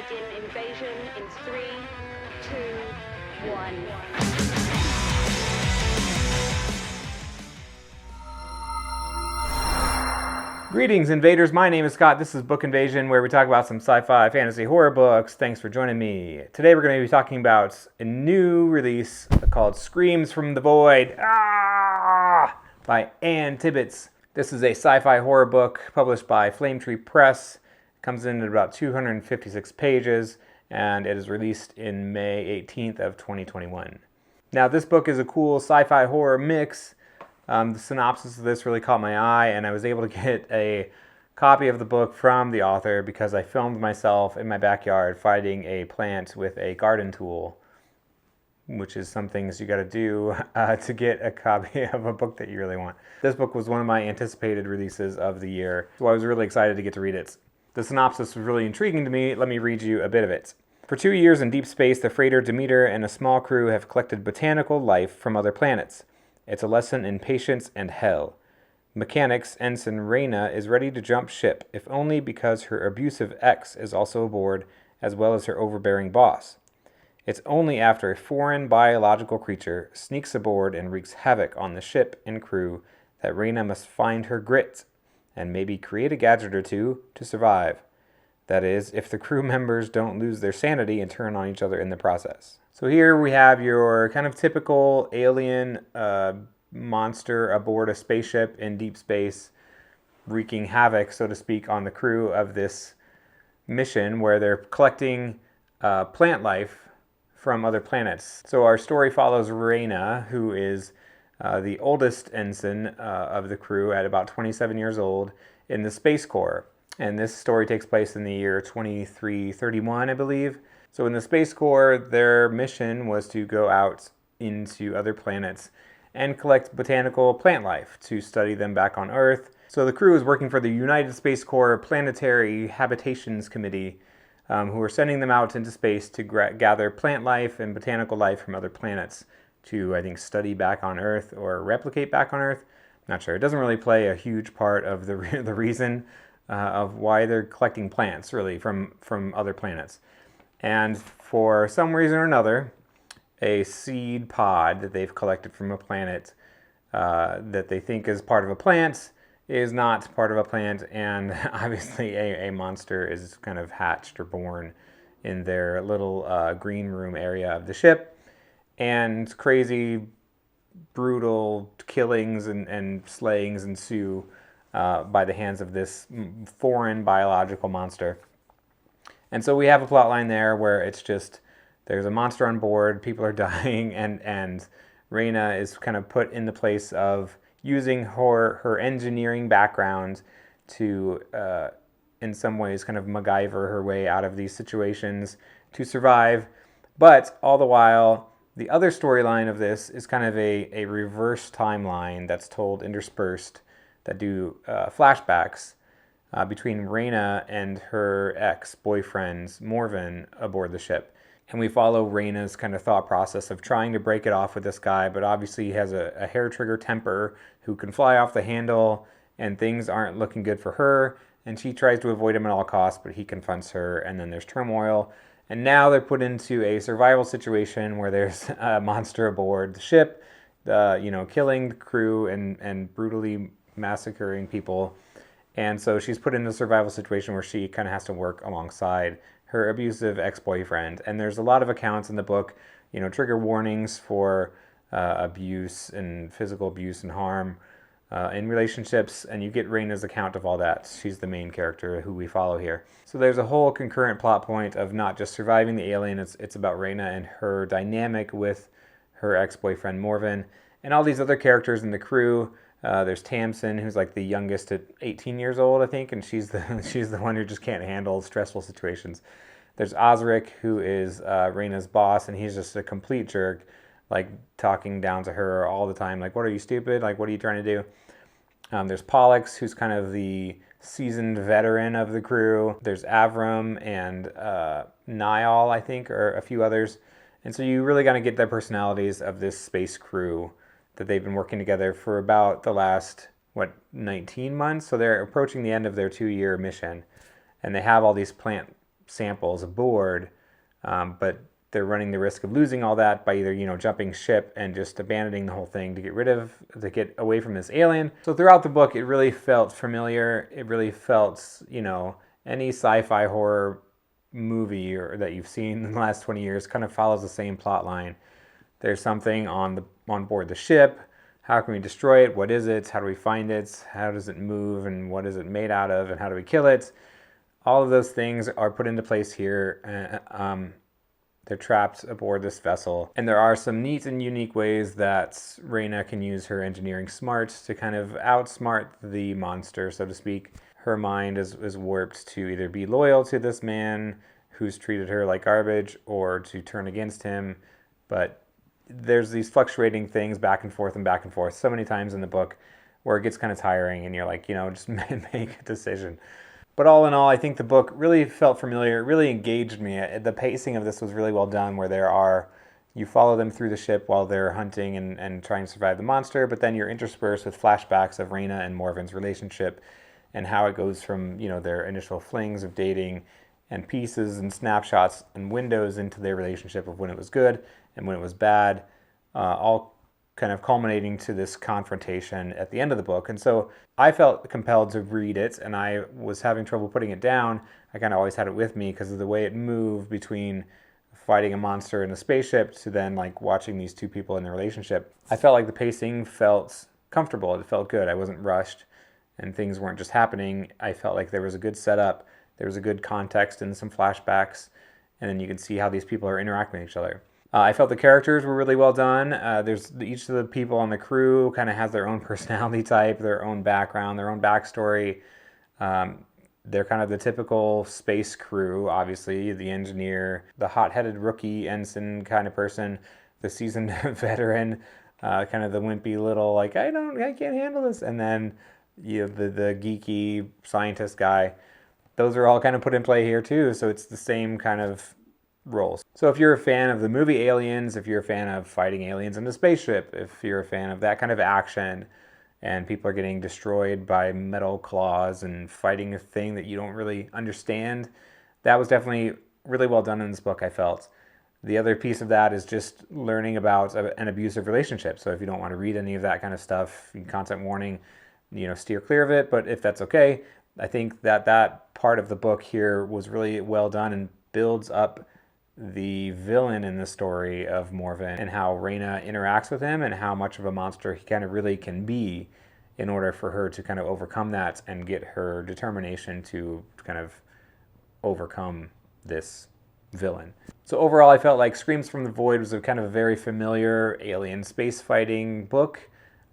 begin invasion in 3, 2, 1. Greetings, invaders. My name is Scott. This is Book Invasion, where we talk about some sci-fi, fantasy, horror books. Thanks for joining me. Today we're going to be talking about a new release called Screams from the Void by Tibbets. This is a sci-fi horror book published by Flame Tree Press. It comes in at about 256 pages, and it is released in May 18th of 2021. Now, this book is a cool sci-fi horror mix. The synopsis of this really caught my eye, and I was able to get a copy of the book from the author because I filmed myself in my backyard fighting a plant with a garden tool, which is some things you got to do to get a copy of a book that you really want. This book was one of my anticipated releases of the year, so I was really excited to get to read it. The synopsis was really intriguing to me. Let me read you a bit of it. For 2 years in deep space, the freighter Demeter and a small crew have collected botanical life from other planets. It's a lesson in patience and hell. Mechanics Ensign Reyna is ready to jump ship, if only because her abusive ex is also aboard, as well as her overbearing boss. It's only after a foreign biological creature sneaks aboard and wreaks havoc on the ship and crew that Reyna must find her grit and maybe create a gadget or two to survive. That is, if the crew members don't lose their sanity and turn on each other in the process. So here we have your kind of typical alien monster aboard a spaceship in deep space, wreaking havoc, so to speak, on the crew of this mission where they're collecting plant life from other planets. So our story follows Reyna, who is the oldest ensign of the crew at about 27 years old in the Space Corps. And this story takes place in the year 2331, I believe. So in the Space Corps, their mission was to go out into other planets and collect botanical plant life to study them back on Earth. So the crew is working for the United Space Corps Planetary Habitations Committee, who are sending them out into space to gather plant life and botanical life from other planets to, I think, study back on Earth or replicate back on Earth. Not sure. It doesn't really play a huge part of the reason of why they're collecting plants, really, from other planets. And for some reason or another, a seed pod that they've collected from a planet that they think is part of a plant is not part of a plant, and obviously a monster is kind of hatched or born in their little green room area of the ship, and crazy, brutal killings and slayings ensue by the hands of this foreign biological monster. And so we have a plot line there where it's just, there's a monster on board, people are dying, and Reyna is kind of put in the place of using her engineering background to, in some ways, kind of MacGyver her way out of these situations to survive. But all the while, the other storyline of this is kind of a reverse timeline that's told interspersed that do flashbacks between Reyna and her ex-boyfriend, Morven, aboard the ship. And we follow Reyna's kind of thought process of trying to break it off with this guy, but obviously he has a hair-trigger temper who can fly off the handle, and things aren't looking good for her, and she tries to avoid him at all costs, but he confronts her, and then there's turmoil. And now they're put into a survival situation where there's a monster aboard the ship, killing the crew and brutally massacring people. And so she's put in a survival situation where she kind of has to work alongside her abusive ex-boyfriend. And there's a lot of accounts in the book, trigger warnings for abuse and physical abuse and harm in relationships. And you get Reyna's account of all that. She's the main character who we follow here. So there's a whole concurrent plot point of not just surviving the alien, it's about Reyna and her dynamic with her ex-boyfriend Morven, and all these other characters in the crew. There's Tamsin, who's like the youngest at 18 years old, I think, and she's the one who just can't handle stressful situations. There's Osric, who is Reyna's boss, and he's just a complete jerk, like talking down to her all the time, like, what are you, stupid? Like, what are you trying to do? There's Pollux, who's kind of the seasoned veteran of the crew. There's Avram and Niall, I think, or a few others. And so you really got to get the personalities of this space crew that they've been working together for about the last, 19 months? So they're approaching the end of their 2-year mission. And they have all these plant samples aboard, but they're running the risk of losing all that by either, jumping ship and just abandoning the whole thing to get away from this alien. So throughout the book, it really felt familiar. It really felt, any sci-fi horror movie or that you've seen in the last 20 years kind of follows the same plot line. There's something on board the ship. How can we destroy it? What is it? How do we find it? How does it move? And what is it made out of? And how do we kill it? All of those things are put into place here. They're trapped aboard this vessel. And there are some neat and unique ways that Raina can use her engineering smarts to kind of outsmart the monster, so to speak. Her mind is warped to either be loyal to this man who's treated her like garbage or to turn against him. But there's these fluctuating things back and forth so many times in the book where it gets kind of tiring and you're like, just make a decision. But all in all, I think the book really felt familiar. It really engaged me. The pacing of this was really well done, where you follow them through the ship while they're hunting and trying to survive the monster, but then you're interspersed with flashbacks of Raina and Morven's relationship and how it goes from, their initial flings of dating and pieces and snapshots and windows into their relationship of when it was good and when it was bad, all kind of culminating to this confrontation at the end of the book. And so I felt compelled to read it, and I was having trouble putting it down. I kind of always had it with me because of the way it moved between fighting a monster in a spaceship to then like watching these two people in their relationship. I felt like the pacing felt comfortable. It felt good. I wasn't rushed and things weren't just happening. I felt like there was a good setup. There was a good context and some flashbacks, and then you could see how these people are interacting with each other. I felt the characters were really well done. There's each of the people on the crew kind of has their own personality type, their own background, their own backstory. They're kind of the typical space crew, obviously. The engineer, the hot-headed rookie ensign kind of person, the seasoned veteran, kind of the wimpy little, like, I can't handle this. And then the geeky scientist guy. Those are all kind of put in play here too, so it's the same kind of roles. So if you're a fan of the movie Aliens, if you're a fan of fighting aliens in a spaceship, if you're a fan of that kind of action and people are getting destroyed by metal claws and fighting a thing that you don't really understand, that was definitely really well done in this book, I felt. The other piece of that is just learning about an abusive relationship. So if you don't want to read any of that kind of stuff, content warning, steer clear of it. But if that's okay, I think that part of the book here was really well done and builds up the villain in the story of Morven and how Raina interacts with him and how much of a monster he kind of really can be in order for her to kind of overcome that and get her determination to kind of overcome this villain. So overall, I felt like Screams from the Void was a kind of a very familiar alien space fighting book.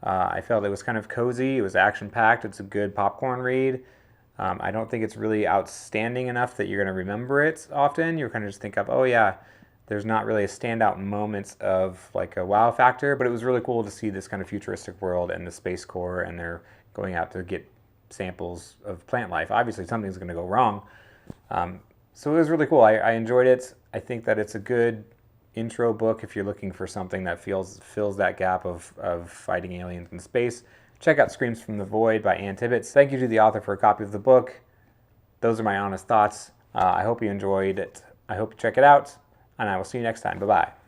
I felt it was kind of cozy. It was action-packed. It's a good popcorn read. I don't think it's really outstanding enough that you're going to remember it often. You're kind of just think of, oh yeah, there's not really a standout moments of like a wow factor, but it was really cool to see this kind of futuristic world and the Space Corps, and they're going out to get samples of plant life. Obviously, something's going to go wrong. So it was really cool. I enjoyed it. I think that it's a good intro book if you're looking for something that fills that gap of fighting aliens in space. Check out Screams from the Void by Ann Tibbets. Thank you to the author for a copy of the book. Those are my honest thoughts. I hope you enjoyed it. I hope you check it out, and I will see you next time. Bye-bye.